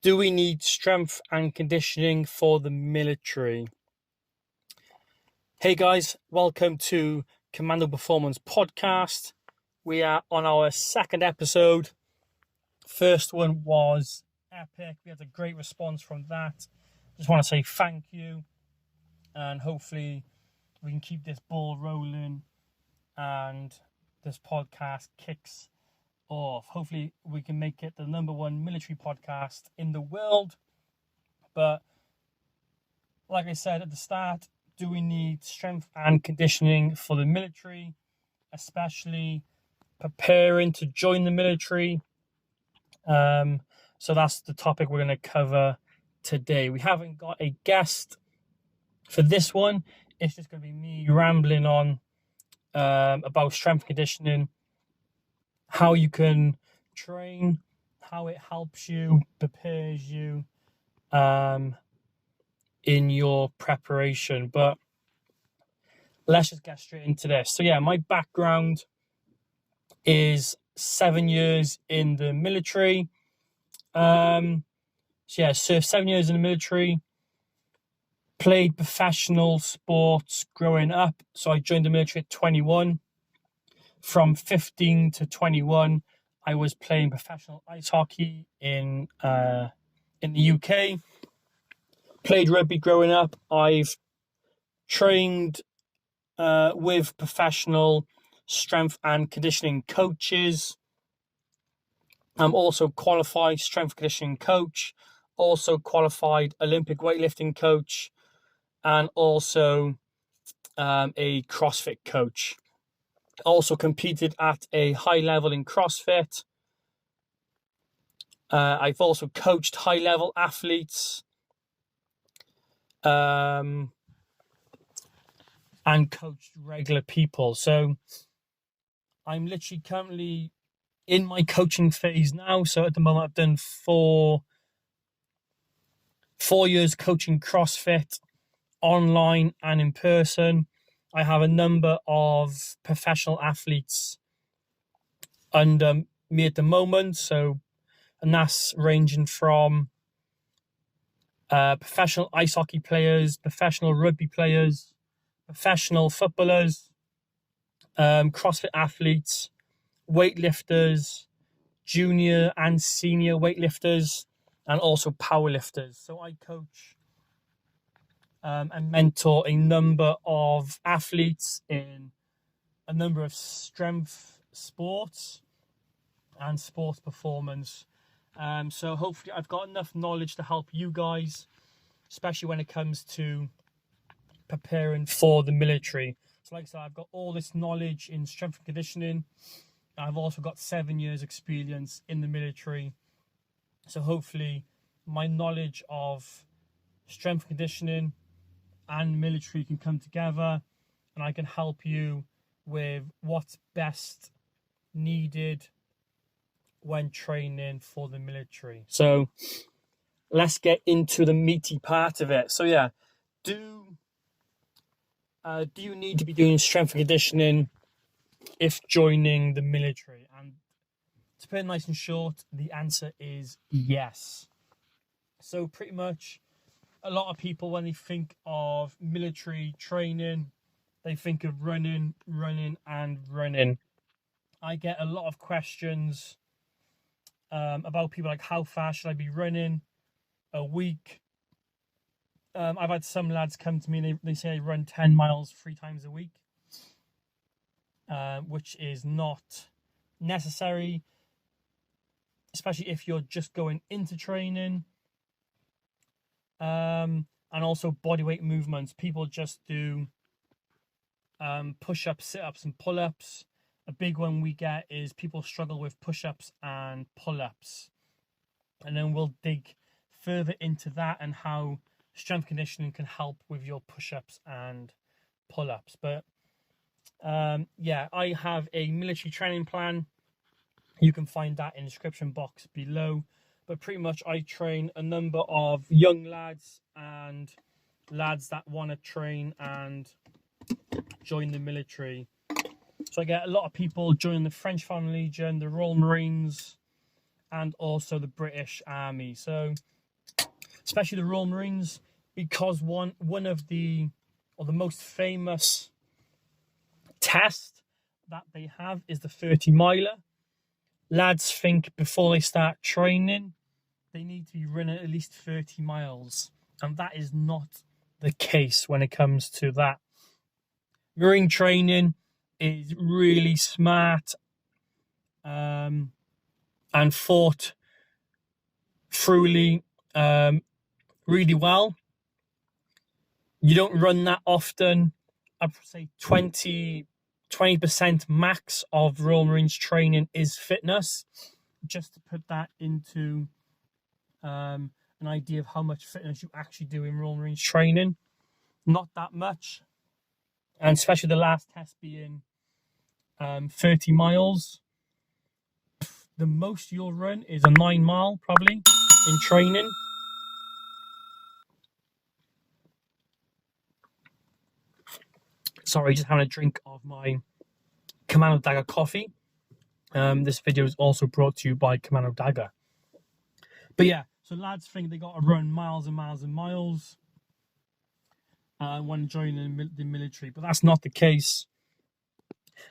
Do we need strength and conditioning for the military? Hey guys, welcome to Commando Performance Podcast. We are on our second episode. First one was epic. We had a great response from that. Just want to say thank you, and hopefully we can keep this ball rolling and this podcast kicks off. Hopefully we can make it the #1 military podcast in the world. But like I said at the start, do we need strength and conditioning for the military, especially preparing to join the military? So that's the topic we're going to cover today. We haven't got a guest for this one. It's just going to be me rambling on about strength conditioning, how you can train, how it helps you, prepares you in your preparation. But let's just get straight into this. So yeah, my background is 7 years in the military. Served 7 years in the military. Played professional sports growing up. So I joined the military at 21. From 15 to 21, I was playing professional ice hockey in the UK. Played rugby growing up. I've trained with professional strength and conditioning coaches. I'm also qualified strength conditioning coach, also qualified Olympic weightlifting coach, and also a CrossFit coach. Also competed at a high level in CrossFit. I've also coached high level athletes and coached regular people. So I'm literally currently in my coaching phase now. So at the moment I've done four years coaching CrossFit online and in person. I have a number of professional athletes under me at the moment. And that's ranging from professional ice hockey players, professional rugby players, professional footballers, CrossFit athletes, weightlifters, junior and senior weightlifters, and also powerlifters. So I coach and mentor a number of athletes in a number of strength sports and sports performance. So hopefully I've got enough knowledge to help you guys, especially when it comes to preparing for the military. So like I said, I've got all this knowledge in strength and conditioning. I've also got 7 years experience in the military. So hopefully my knowledge of strength and conditioning and military can come together, and I can help you with what's best needed when training for the military. So let's get into the meaty part of it. So yeah, do you need to be doing strength and conditioning if joining the military? And to put it nice and short, the answer is yes. So pretty much a lot of people, when they think of military training, they think of running. I get a lot of questions about people like, how fast should I be running a week? I've had some lads come to me and they say they run 10 miles 3 times a week, which is not necessary, especially if you're just going into training. And also bodyweight movements. People just do push-ups, sit-ups, and pull-ups. A big one we get is people struggle with push-ups and pull-ups. And then we'll dig further into that and how strength conditioning can help with your push-ups and pull-ups. But I have a military training plan. You can find that in the description box below. But pretty much I train a number of young lads and lads that want to train and join the military. So I get a lot of people joining the French Foreign Legion, the Royal Marines, and also the British Army. So, especially the Royal Marines, because one of the most famous tests that they have is the 30 miler. Lads think before they start training, they need to be running at least 30 miles. And that is not the case when it comes to that. Marine training is really smart and thought throughly really well. You don't run that often. I'd say 20% max of Royal Marines training is fitness. Just to put that into an idea of how much fitness you actually do in Royal Marines training. Not that much. And especially the last test being 30 miles. The most you'll run is a 9 mile, probably, in training. Sorry, just having a drink of my Commando Dagger coffee. This video is also brought to you by Commando Dagger. But yeah, so lads think they got to run miles and miles and miles when joining the military, but that's not the case.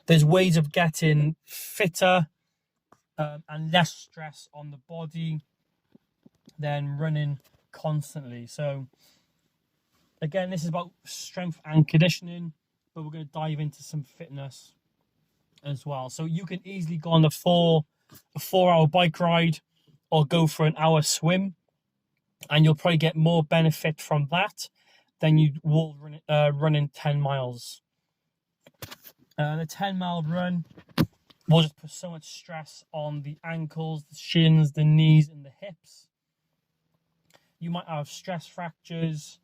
There's ways of getting fitter and less stress on the body than running constantly. So again, this is about strength and conditioning, but we're going to dive into some fitness as well. So you can easily go on a 4-hour bike ride or go for an hour swim, and you'll probably get more benefit from that than you will running 10 miles. The 10-mile run will just put so much stress on the ankles, the shins, the knees, and the hips. You might have stress fractures,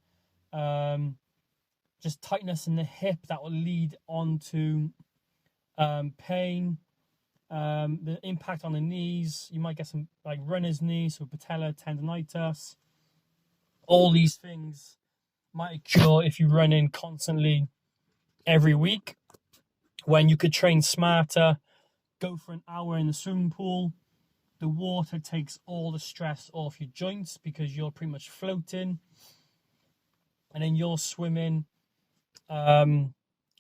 just tightness in the hip that will lead on to pain, the impact on the knees. You might get some like runner's knee, so patella tendonitis. All these things might occur if you run in constantly every week, when you could train smarter, go for an hour in the swimming pool. The water takes all the stress off your joints because you're pretty much floating, and then you're swimming,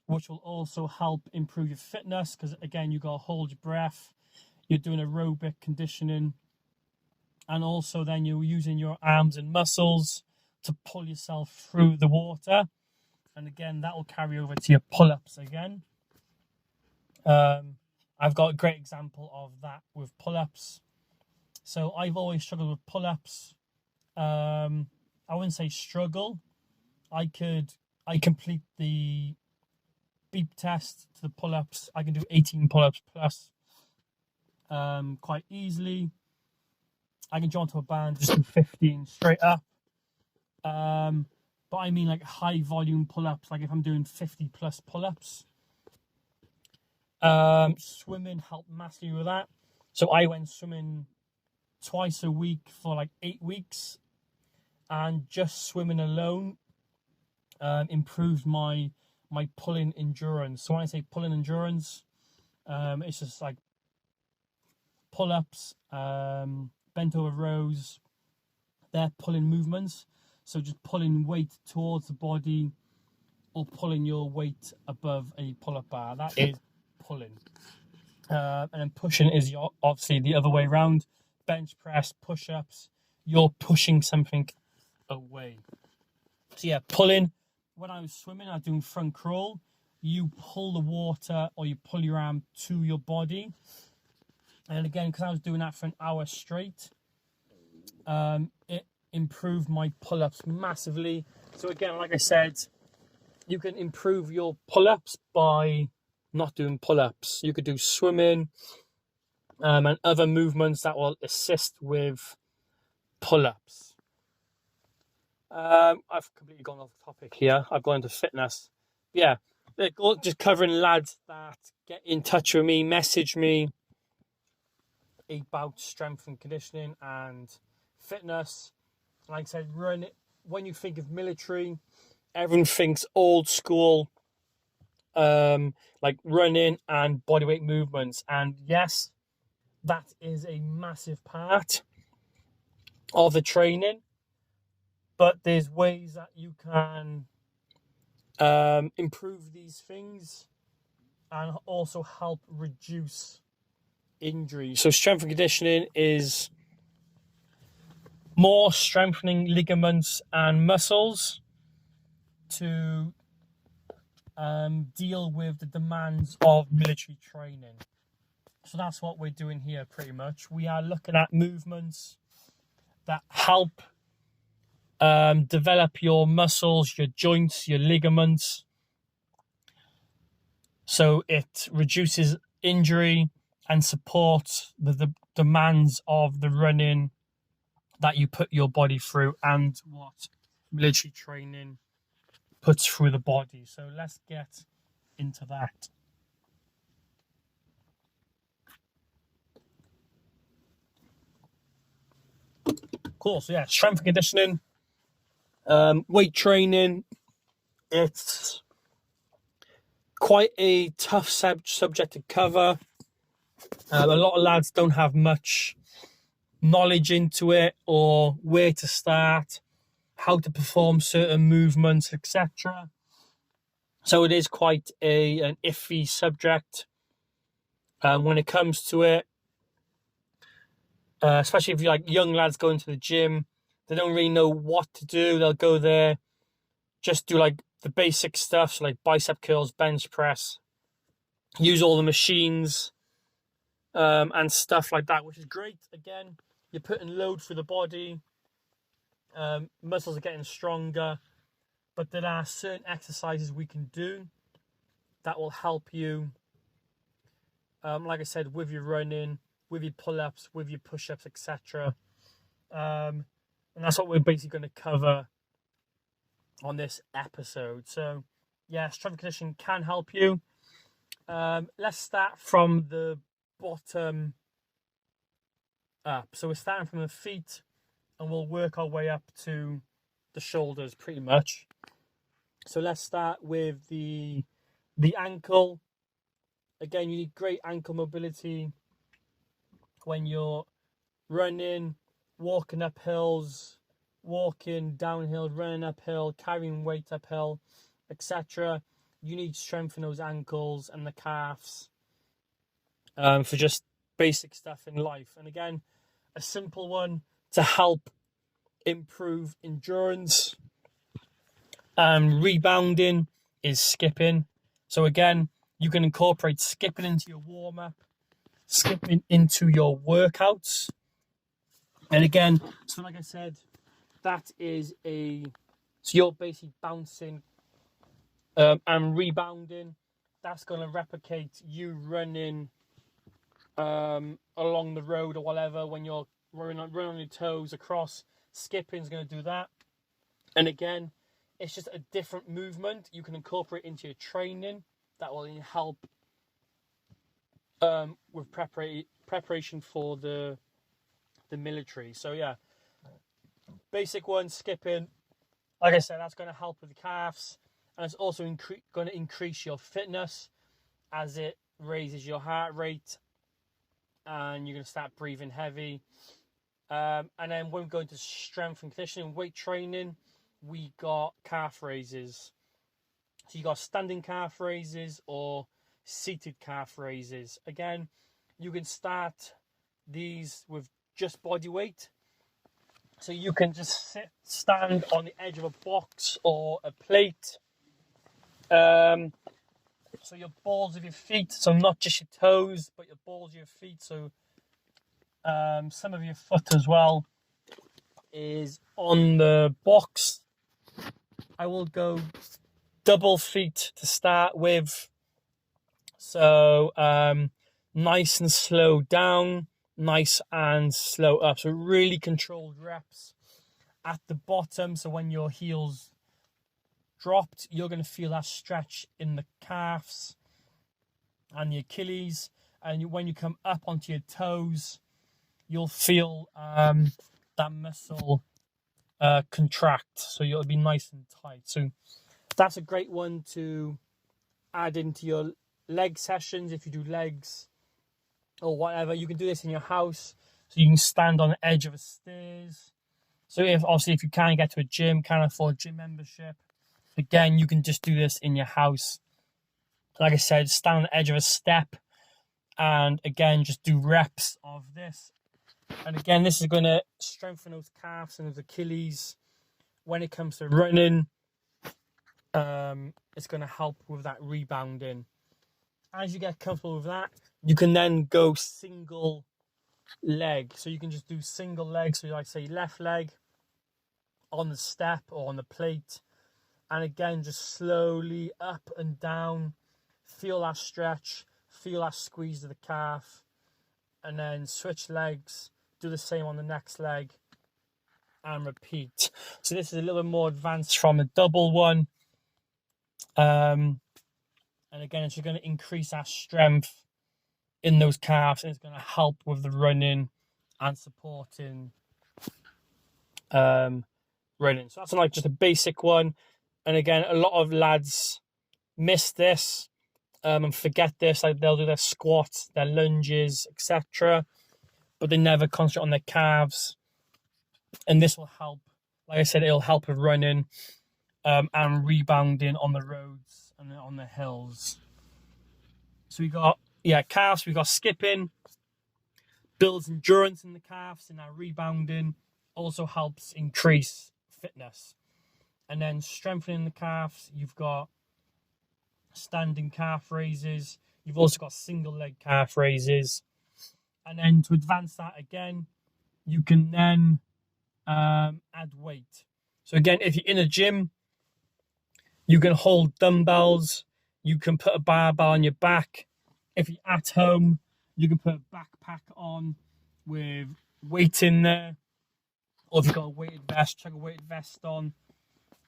which will also help improve your fitness because, again, you got to hold your breath. You're doing aerobic conditioning, and also then you're using your arms and muscles to pull yourself through the water. And again, that will carry over to your pull-ups again. I've got a great example of that with pull-ups. So I've always struggled with pull-ups. I wouldn't say struggle. I complete the beep test to the pull-ups. I can do 18 pull-ups plus quite easily. I can jump to a band, just do 15 straight up. But I mean like high volume pull-ups, like if I'm doing 50 plus pull-ups. Swimming helped massively with that. So I went swimming twice a week for like 8 weeks, and just swimming alone improved my pulling endurance. So when I say pulling endurance, it's just like pull-ups, bent over rows, they're pulling movements. So just pulling weight towards the body or pulling your weight above a pull-up bar. That is pulling. And then pushing is obviously the other way around. Bench press, push-ups, you're pushing something away. So yeah, pulling. When I was swimming, I was doing front crawl. You pull the water or you pull your arm to your body. And again, because I was doing that for an hour straight, it improved my pull-ups massively. So again, like I said, you can improve your pull-ups by not doing pull-ups. You could do swimming and other movements that will assist with pull-ups. I've completely gone off topic here. I've gone into fitness. Yeah, just covering lads that get in touch with me, message me about strength and conditioning and fitness. Like I said, when you think of military, everyone thinks old school, like running and bodyweight movements. And yes, that is a massive part of the training. But there's ways that you can improve these things and also help reduce injury. So strength and conditioning is more strengthening ligaments and muscles to deal with the demands of military training. So that's what we're doing here pretty much. We are looking at movements that help develop your muscles, your joints, your ligaments. So it reduces injury and supports the demands of the running that you put your body through and what military training puts through the body. So let's get into that. Cool. So yeah, strength and conditioning, weight training. It's quite a tough subject to cover. A lot of lads don't have much knowledge into it or where to start, how to perform certain movements, etc. So it is quite an iffy subject when it comes to it, especially if you're like young lads going to the gym. They don't really know what to do. They'll go there, just do like the basic stuff, so like bicep curls, bench press, use all the machines and stuff like that, which is great. Again, you're putting load through the body, muscles are getting stronger, but there are certain exercises we can do that will help you, like I said, with your running, with your pull-ups, with your push-ups, etc. And that's what we're basically going to cover on this episode. So yeah, strength and conditioning can help you. Let's start from the bottom up. So we're starting from the feet and we'll work our way up to the shoulders pretty much. So let's start with the ankle. Again, you need great ankle mobility when you're running, walking up hills, walking downhill, running uphill, carrying weight uphill, etc. You need strength in those ankles and the calves for just basic stuff in life. And again, a simple one to help improve endurance and rebounding is skipping. So again, you can incorporate skipping into your warm-up, skipping into your workouts. And again, so like I said, that is so you're basically bouncing and rebounding. That's going to replicate you running along the road or whatever when you're running on your toes across. Skipping is going to do that. And again, it's just a different movement you can incorporate into your training that will help with preparation for the military. So yeah, basic one, skipping. Like I said, that's going to help with the calves, and it's also going to increase your fitness as it raises your heart rate, and you're going to start breathing heavy. And then when we go into strength and conditioning, weight training, we got calf raises. So you got standing calf raises or seated calf raises. Again, you can start these with just body weight. So you can just stand on the edge of a box or a plate. So your balls of your feet, so not just your toes, but your balls of your feet. So some of your foot as well is on the box. I will go double feet to start with. So nice and slow down, nice and slow up. So really controlled reps at the bottom. So when your heels dropped, you're going to feel that stretch in the calves and the Achilles. And when you come up onto your toes, you'll feel that muscle contract. So you'll be nice and tight. So that's a great one to add into your leg sessions if you do legs. or whatever. You can do this in your house, so you can stand on the edge of the stairs. So if you can't get to a gym, can't afford a gym membership, again, you can just do this in your house. Like I said, stand on the edge of a step, and again, just do reps of this. And again, this is going to strengthen those calves and those Achilles. When it comes to running, it's going to help with that rebounding. As you get comfortable with that, you can then go single leg. So you can just do single leg. So like say left leg on the step or on the plate. And again, just slowly up and down. Feel that stretch. Feel that squeeze of the calf. And then switch legs. Do the same on the next leg. And repeat. So this is a little bit more advanced from a double one. And again, it's just going to increase our strength in those calves, and it's going to help with the running and supporting running. So that's like just a basic one. And again, a lot of lads miss this and forget this. Like they'll do their squats, their lunges, etc., but they never concentrate on their calves. And this will help. Like I said, it'll help with running and rebounding on the roads and on the hills. So we got calves. We got skipping, builds endurance in the calves, and our rebounding also helps increase fitness. And then strengthening the calves, you've got standing calf raises. You've also got single leg calf raises. And then to advance that again, you can then add weight. So again, if you're in a gym, you can hold dumbbells. You can put a barbell on your back. If you're at home, you can put a backpack on with weight in there. Or if you've got a weighted vest, chuck a weighted vest on.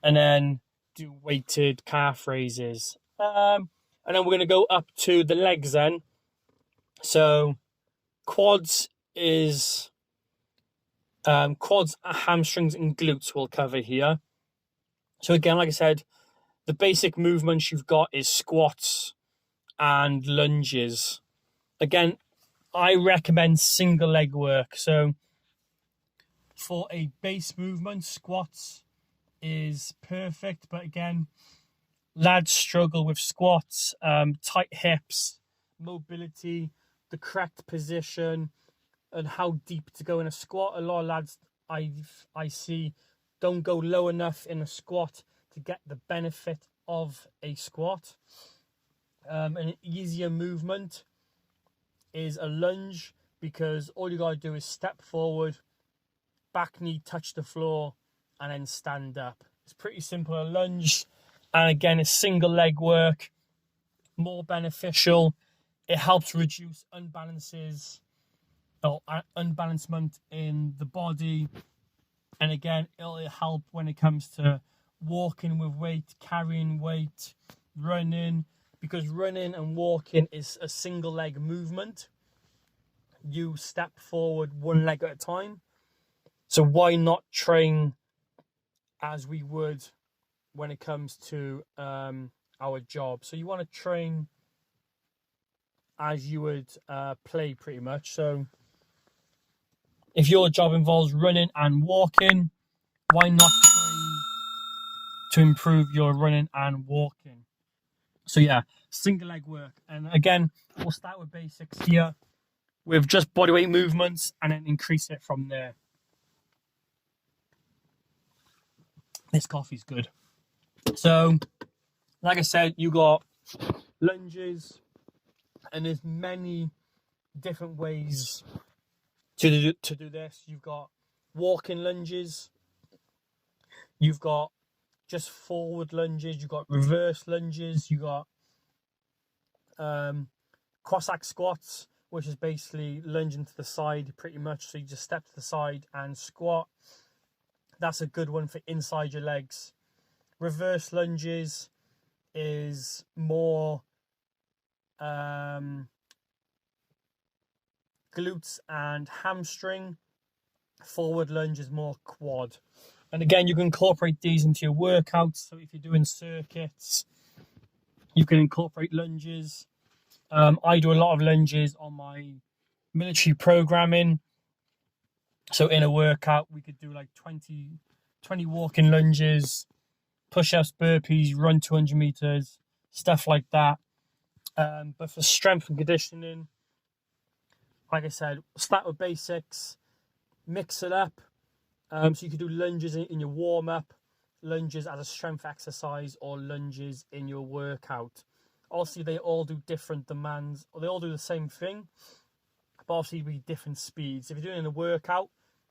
And then do weighted calf raises. And then we're going to go up to the legs then. So quads, hamstrings, and glutes we'll cover here. So again, like I said, the basic movements you've got is squats and lunges. Again, I recommend single leg work. So for a base movement, squats is perfect. But again, lads struggle with squats, tight hips, mobility, the correct position, and how deep to go in a squat. A lot of lads I see don't go low enough in a squat to get the benefit of a squat. An easier movement is a lunge, because all you got to do is step forward, back knee touch the floor, and then stand up. It's pretty simple, a lunge. And again, it's single leg work, more beneficial. It helps reduce unbalancement in the body. And again, it'll help when it comes to walking with weight, carrying weight, running, because running and walking is a single leg movement. You step forward one leg at a time. So why not train as we would when it comes to our job? So you want to train as you would play, pretty much. So if your job involves running and walking, why not train to improve your running and walking? So yeah, single leg work. And again, we'll start with basics here with just bodyweight movements and then increase it from there. This coffee's good. So, like I said, you got lunges, and there's many different ways to do this. You've got walking lunges, you've got just forward lunges, you've got reverse lunges, you've got Cossack squats, which is basically lunging to the side pretty much. So you just step to the side and squat. That's a good one for inside your legs. Reverse lunges is more glutes and hamstring. Forward lunge is more quad. And again, you can incorporate these into your workouts. So if you're doing circuits, you can incorporate lunges. I do a lot of lunges on my military programming. So in a workout, we could do like 20 walking lunges, push-ups, burpees, run 200 meters, stuff like that. But for strength and conditioning, like I said, start with basics, mix it up. So you could do lunges in your warm-up, lunges as a strength exercise, or lunges in your workout. Obviously, they all do different demands, or they all do the same thing, but obviously with different speeds. If you're doing it in a workout,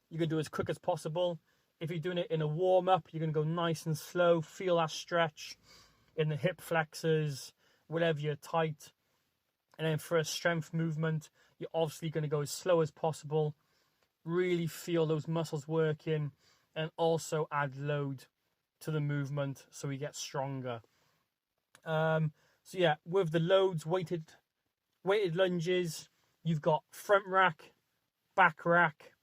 you're going to do it as quick as possible. If you're doing it in a warm-up, you're going to go nice and slow, feel that stretch in the hip flexors, wherever you're tight. And then for a strength movement, you're obviously going to go as slow as possible, really feel those muscles working, and also add load to the movement so we get stronger. So yeah, with the loads, weighted lunges, you've got front rack, back rack,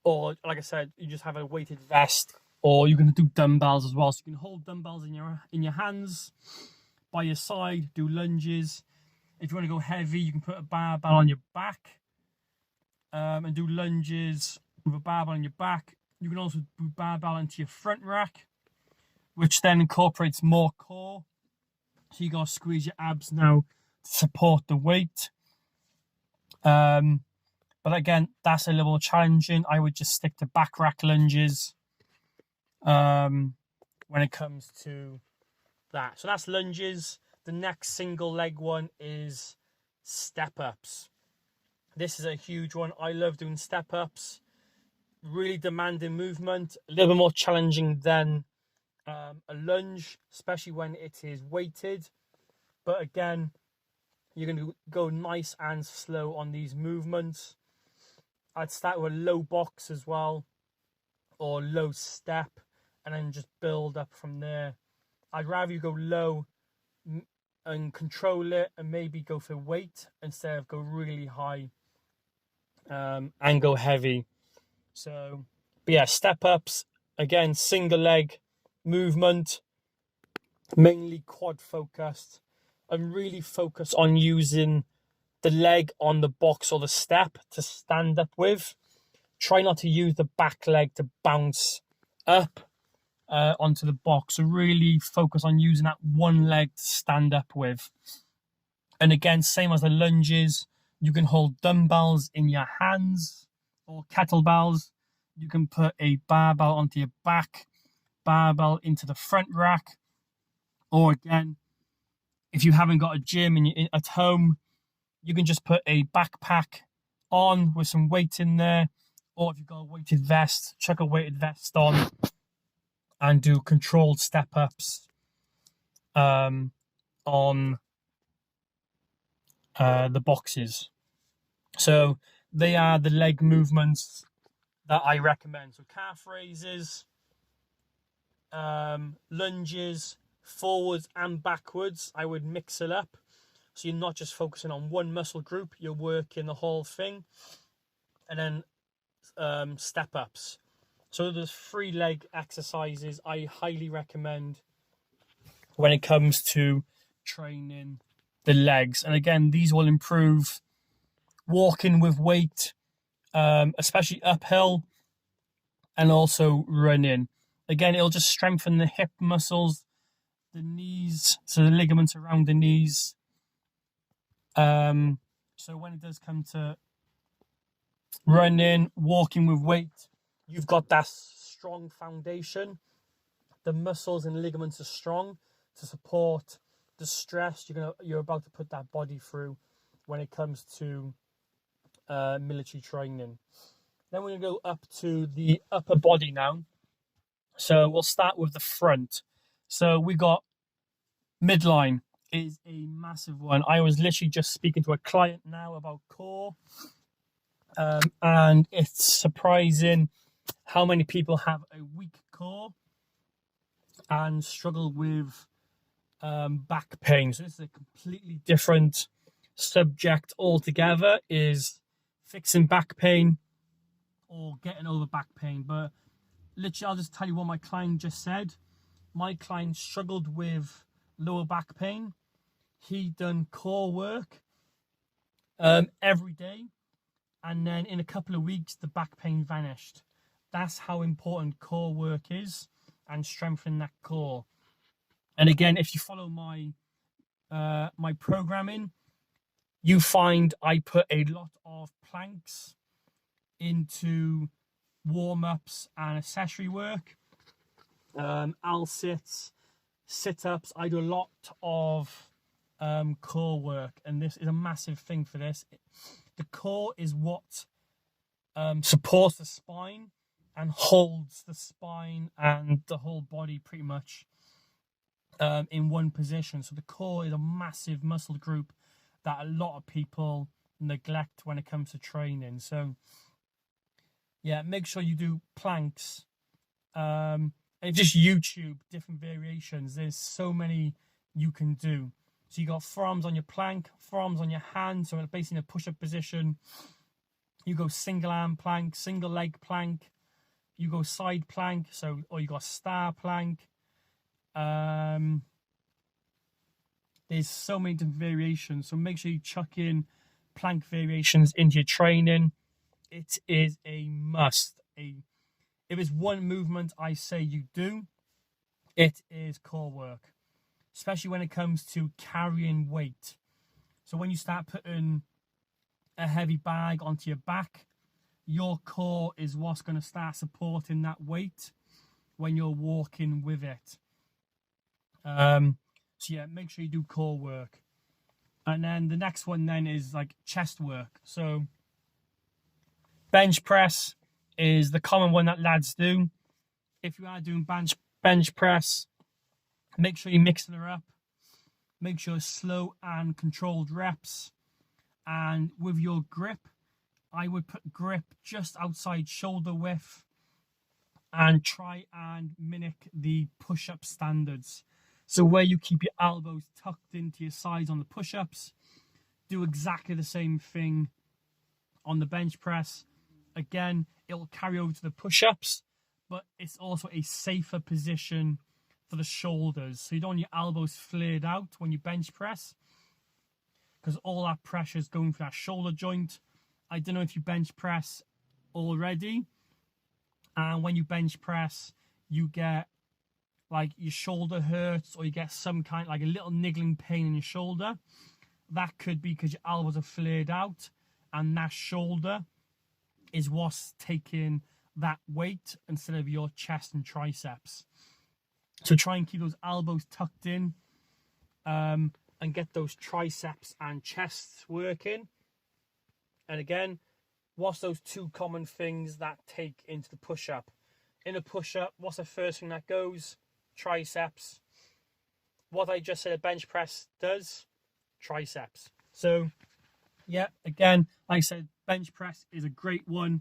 or like I said, you just have a weighted vest, or you're going to do dumbbells as well. So you can hold dumbbells in your hands by your side, do lunges. If you want to go heavy, you can put a barbell on your back and do lunges with a barbell on your back. You can also do barbell into your front rack, which then incorporates more core. So you got to squeeze your abs now to support the weight. But again, that's a little more challenging. I would just stick to back rack lunges when it comes to that. So that's lunges. The next single leg one is step ups. This is a huge one. I love doing step ups. Really demanding movement, a little bit more challenging than a lunge, especially when it is weighted. But again, you're going to go nice and slow on these movements. I'd start with a low box as well, or low step, and then just build up from there. I'd rather you go low and control it, and maybe go for weight instead of go really high and go heavy. So, but yeah, step ups, again, single leg movement, mainly quad focused, and really focus on using the leg on the box or the step to stand up with. Try not to use the back leg to bounce up onto the box. So really focus on using that one leg to stand up with. And again, same as the lunges, you can hold dumbbells in your hands or kettlebells. You can put a barbell onto your back, barbell into the front rack, or again, if you haven't got a gym and you're at home, you can just put a backpack on with some weight in there, or if you've got a weighted vest, chuck a weighted vest on and do controlled step ups on the boxes. So they are the leg movements that I recommend. So calf raises, lunges, forwards and backwards. I would mix it up. So you're not just focusing on one muscle group, you're working the whole thing. And then step ups. So there's 3 leg exercises I highly recommend when it comes to training the legs. And again, these will improve walking with weight, especially uphill, and also running. Again, it'll just strengthen the hip muscles, the knees, so the ligaments around the knees. So when it does come to running, walking with weight, you've got that strong foundation. The muscles and ligaments are strong to support the stress you're about to put that body through when it comes to military training. Then we're going to go up to the upper body now. So we'll start with the front. So we got midline is a massive one. I was literally just speaking to a client now about core, and it's surprising how many people have a weak core and struggle with back pain. So this is a completely different subject altogether, is fixing back pain or getting over back pain. But literally, I'll just tell you what my client just said. My client struggled with lower back pain. He done core work, every day. And then in a couple of weeks, the back pain vanished. That's how important core work is and strengthening that core. And again, if you follow my my programming, you find I put a lot of planks into warm-ups and accessory work. I'll sit-ups. I do a lot of core work, and this is a massive thing for this. The core is what supports the spine and holds the spine and the whole body pretty much in one position. So the core is a massive muscle group that a lot of people neglect when it comes to training. So yeah, make sure you do planks. And just YouTube different variations. There's so many you can do. So you got forearms on your plank, forearms on your hand. So basically in a push-up position, you go single arm plank, single leg plank. You go side plank. Or you got star plank. There's so many different variations. So make sure you chuck in plank variations into your training. It is a must. If it's one movement I say you do, it is core work, especially when it comes to carrying weight. So when you start putting a heavy bag onto your back, your core is what's going to start supporting that weight when you're walking with it. So yeah, make sure you do core work. And then the next one then is like chest work. So bench press is the common one that lads do. If you are doing bench press, make sure you're mixing her up. Make sure slow and controlled reps. And with your grip, I would put grip just outside shoulder width and try and mimic the push-up standards. So where you keep your elbows tucked into your sides on the push-ups, do exactly the same thing on the bench press. Again, it'll carry over to the push-ups, but it's also a safer position for the shoulders. So you don't want your elbows flared out when you bench press, because all that pressure is going for that shoulder joint. I don't know if you bench press already, and when you bench press, you get like your shoulder hurts, or you get some kind like a little niggling pain in your shoulder. That could be because your elbows are flared out, and that shoulder is what's taking that weight instead of your chest and triceps. So try and keep those elbows tucked in, and get those triceps and chests working. And again, what's those two common things that take into the push-up? In a push-up, what's the first thing that goes? Triceps. What I just said a bench press does, triceps. So yeah, again, like I said, bench press is a great one,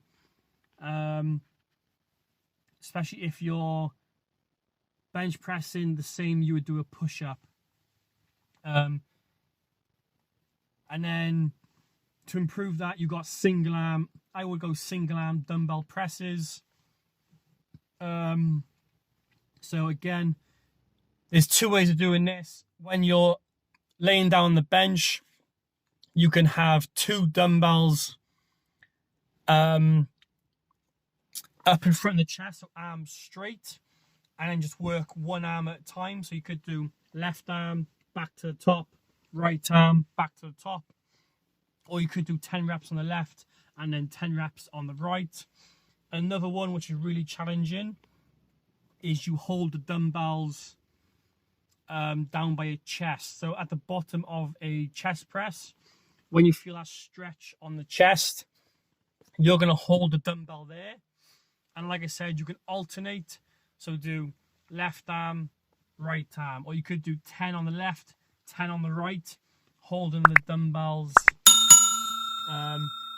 especially if you're bench pressing the same you would do a push-up. And then to improve that, you got single arm. I would go single arm dumbbell presses. So again, there's two ways of doing this. When you're laying down on the bench, you can have two dumbbells up in front of the chest, so arms straight, and then just work one arm at a time. So you could do left arm back to the top, right arm back to the top, or you could do 10 reps on the left and then 10 reps on the right. Another one which is really challenging is you hold the dumbbells down by your chest. So at the bottom of a chest press, when you feel that stretch on the chest, you're going to hold the dumbbell there. And like I said, you can alternate. So do left arm, right arm, or you could do 10 on the left, 10 on the right, holding the dumbbells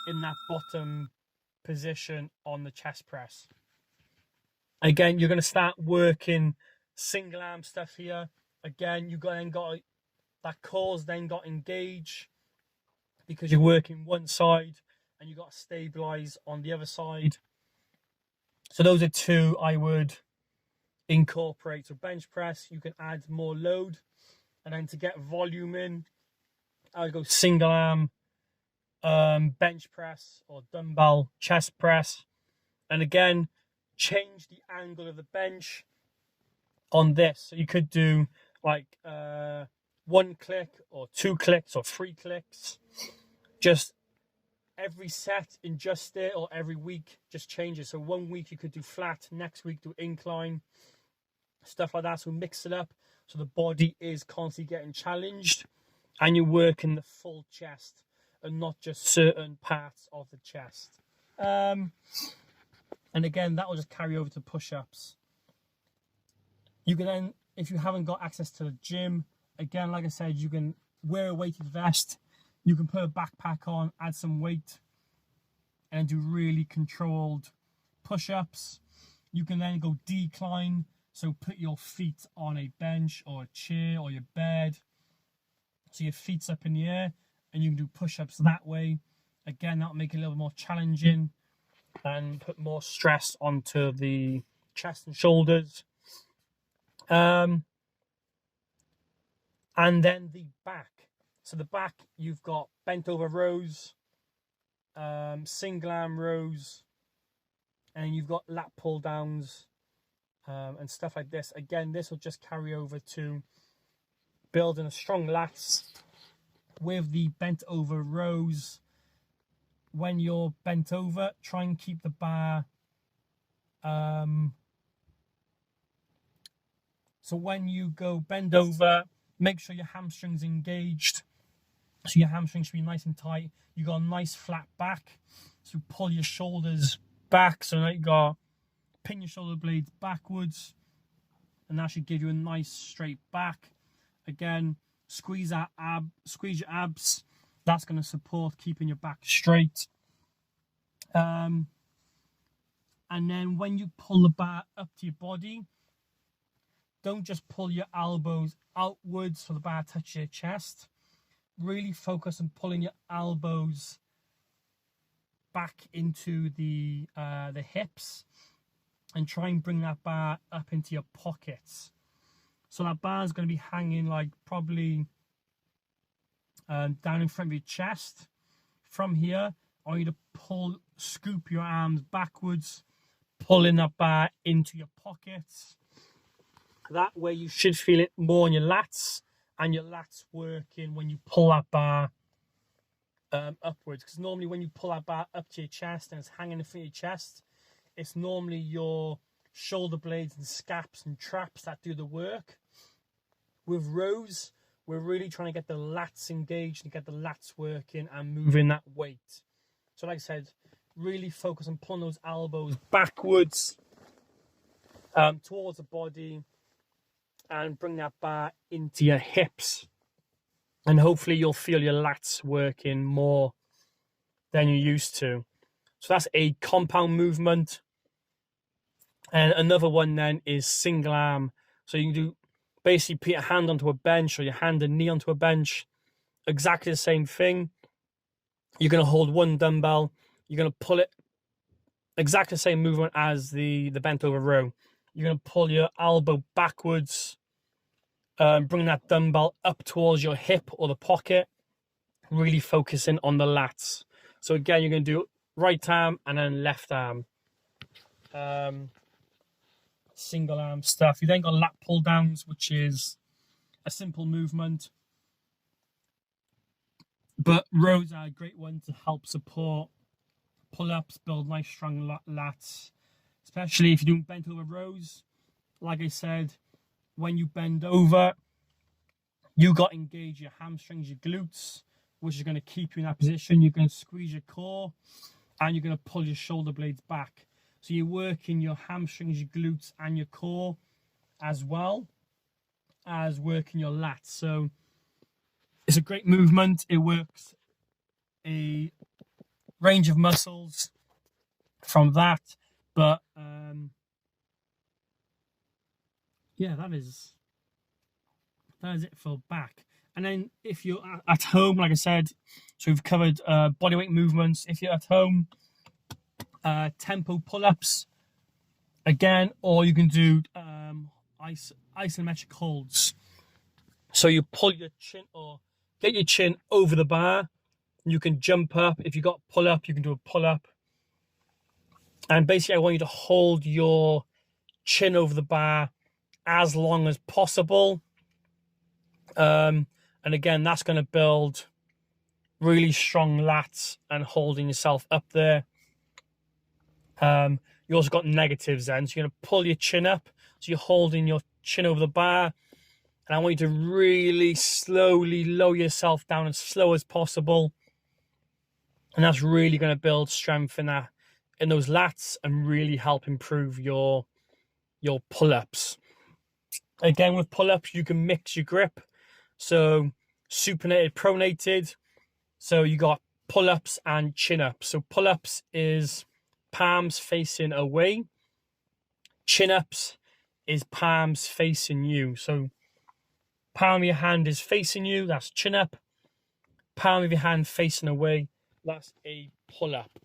in that bottom position on the chest press. Again, you're going to start working single arm stuff here. Again, you then got that core's then got engaged because you're working one side and you got to stabilize on the other side. So those are two I would incorporate. So bench press, you can add more load, and then to get volume in, I would go single arm bench press or dumbbell chest press. And again, change the angle of the bench on this. So you could do like 1 click or 2 clicks or 3 clicks. Just every set, adjust it, or every week just change it. So 1 week you could do flat, next week do incline, stuff like that. So mix it up so the body is constantly getting challenged and you're working the full chest and not just certain parts of the chest. And again, that will just carry over to push-ups. You can then, if you haven't got access to the gym, again, like I said, you can wear a weighted vest. You can put a backpack on, add some weight, and do really controlled push-ups. You can then go decline, so put your feet on a bench or a chair or your bed. So your feet's up in the air, and you can do push-ups that way. Again, that'll make it a little more challenging and put more stress onto the chest and shoulders. And then the back. So the back, you've got bent over rows, single arm rows, and you've got lat pull downs and stuff like this. Again, this will just carry over to building a strong lats with the bent over rows. When you're bent over, try and keep the bar. So when you go bend over, make sure your hamstrings engaged. So your hamstrings should be nice and tight. You got a nice flat back. So pull your shoulders back. So now you got pin your shoulder blades backwards, and that should give you a nice straight back. Again, squeeze your abs. That's going to support keeping your back straight. And then when you pull the bar up to your body, don't just pull your elbows outwards so the bar touches your chest. Really focus on pulling your elbows back into the hips and try and bring that bar up into your pockets. So that bar is going to be hanging like probably down in front of your chest. From here, I want you to scoop your arms backwards, pulling that bar into your pockets. That way you should feel it more in your lats, and your lats working when you pull that bar upwards. Because normally when you pull that bar up to your chest and it's hanging in front of your chest, it's normally your shoulder blades and scaps and traps that do the work. With rows, we're really trying to get the lats engaged and get the lats working and moving that weight. So like I said, really focus on pulling those elbows backwards towards the body and bring that bar into your hips. And hopefully you'll feel your lats working more than you used to. So that's a compound movement. And another one then is single arm. So you can do basically put your hand onto a bench or your hand and knee onto a bench. Exactly the same thing. You're going to hold one dumbbell. You're going to pull it. Exactly the same movement as the bent over row. You're going to pull your elbow backwards. Bring that dumbbell up towards your hip or the pocket. Really focusing on the lats. So again, you're going to do right arm and then left arm. Single arm stuff. You then got lat pull downs, which is a simple movement. But rows are a great one to help support pull-ups, build nice strong lats, especially if you're doing bent over rows. Like I said, when you bend over, you got to engage your hamstrings, your glutes, which is going to keep you in that position. You're going to squeeze your core and you're going to pull your shoulder blades back. So you're working your hamstrings, your glutes and your core as well as working your lats. So it's a great movement. It works a range of muscles from that. But yeah, that is it for back. And then if you're at home, like I said, so we've covered bodyweight movements. If you're at home, tempo pull-ups again, or you can do isometric holds. So you pull your chin or get your chin over the bar, You can jump up. If you got pull up, you can do a pull up. And basically, I want you to hold your chin over the bar as long as possible. And again, that's going to build really strong lats and holding yourself up there. You also got negatives then. So you're going to pull your chin up. So you're holding your chin over the bar. And I want you to really slowly lower yourself down as slow as possible. And that's really going to build strength in those lats and really help improve your pull-ups. Again, with pull-ups, you can mix your grip. So supinated, pronated. So you got pull-ups and chin-ups. So pull-ups is palms facing away. Chin-ups is palms facing you. So palm of your hand is facing you, that's chin-up. Palm of your hand facing away, that's a pull-up.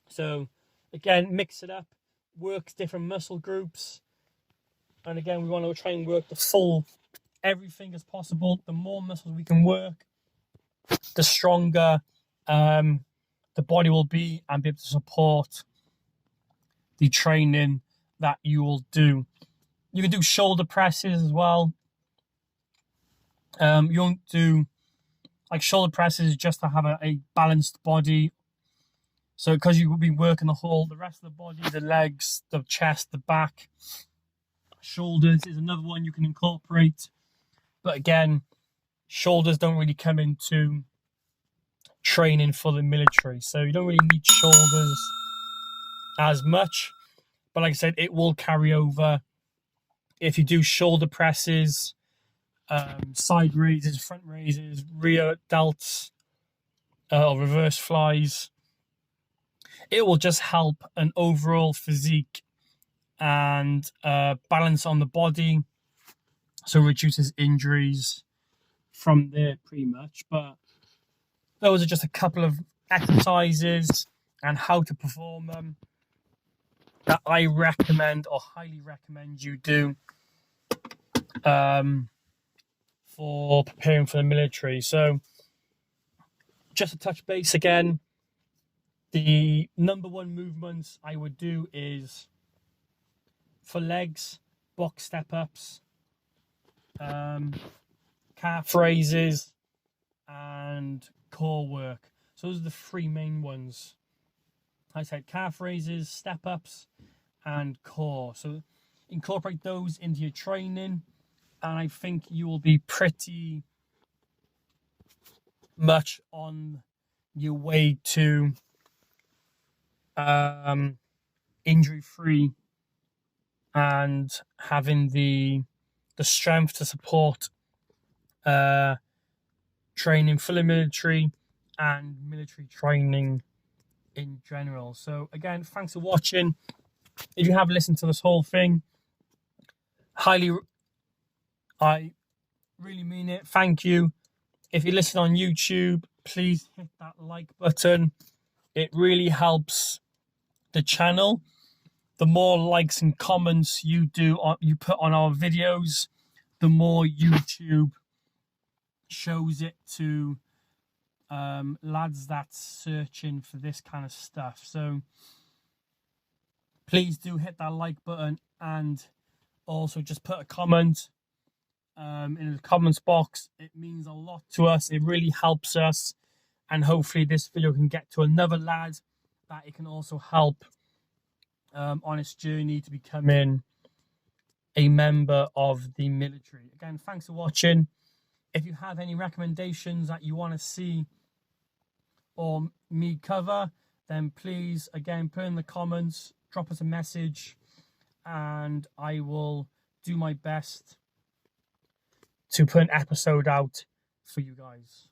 So again, mix it up, work different muscle groups. And again, we want to try and work the full everything as possible. The more muscles we can work, the stronger the body will be and be able to support the training that you will do. You can do shoulder presses as well. You don't do like shoulder presses just to have a balanced body. So because you will be working the rest of the body, the legs, the chest, the back, shoulders is another one you can incorporate. But again, shoulders don't really come into training for the military. So you don't really need shoulders as much. But like I said, it will carry over if you do shoulder presses, side raises, front raises, rear delts, or reverse flies. It will just help an overall physique and balance on the body, so reduces injuries from there pretty much. But those are just a couple of exercises and how to perform them that I recommend or highly recommend you do for preparing for the military. So just to touch base again, the number one movements I would do is for legs, box step ups, calf raises, and core work. So those are the three main ones. I said calf raises, step ups, and core. So incorporate those into your training, and I think you will be pretty much on your way to injury-free and having the strength to support training for the military and military training in general. So again, thanks for watching. If you have listened to this whole thing, I really mean it. Thank you. If you listen on YouTube, please hit that like button. It really helps the channel. The more likes and comments you put on our videos, the more YouTube shows it to lads that's searching for this kind of stuff. So please do hit that like button, and also just put a comment in the comments box. It means a lot to us. It really helps us, and hopefully this video can get to another lad that it can also help on its journey to becoming a member of the military. Again, thanks for watching. If you have any recommendations that you want to see or me cover, then please, again, put in the comments, drop us a message, and I will do my best to put an episode out for you guys.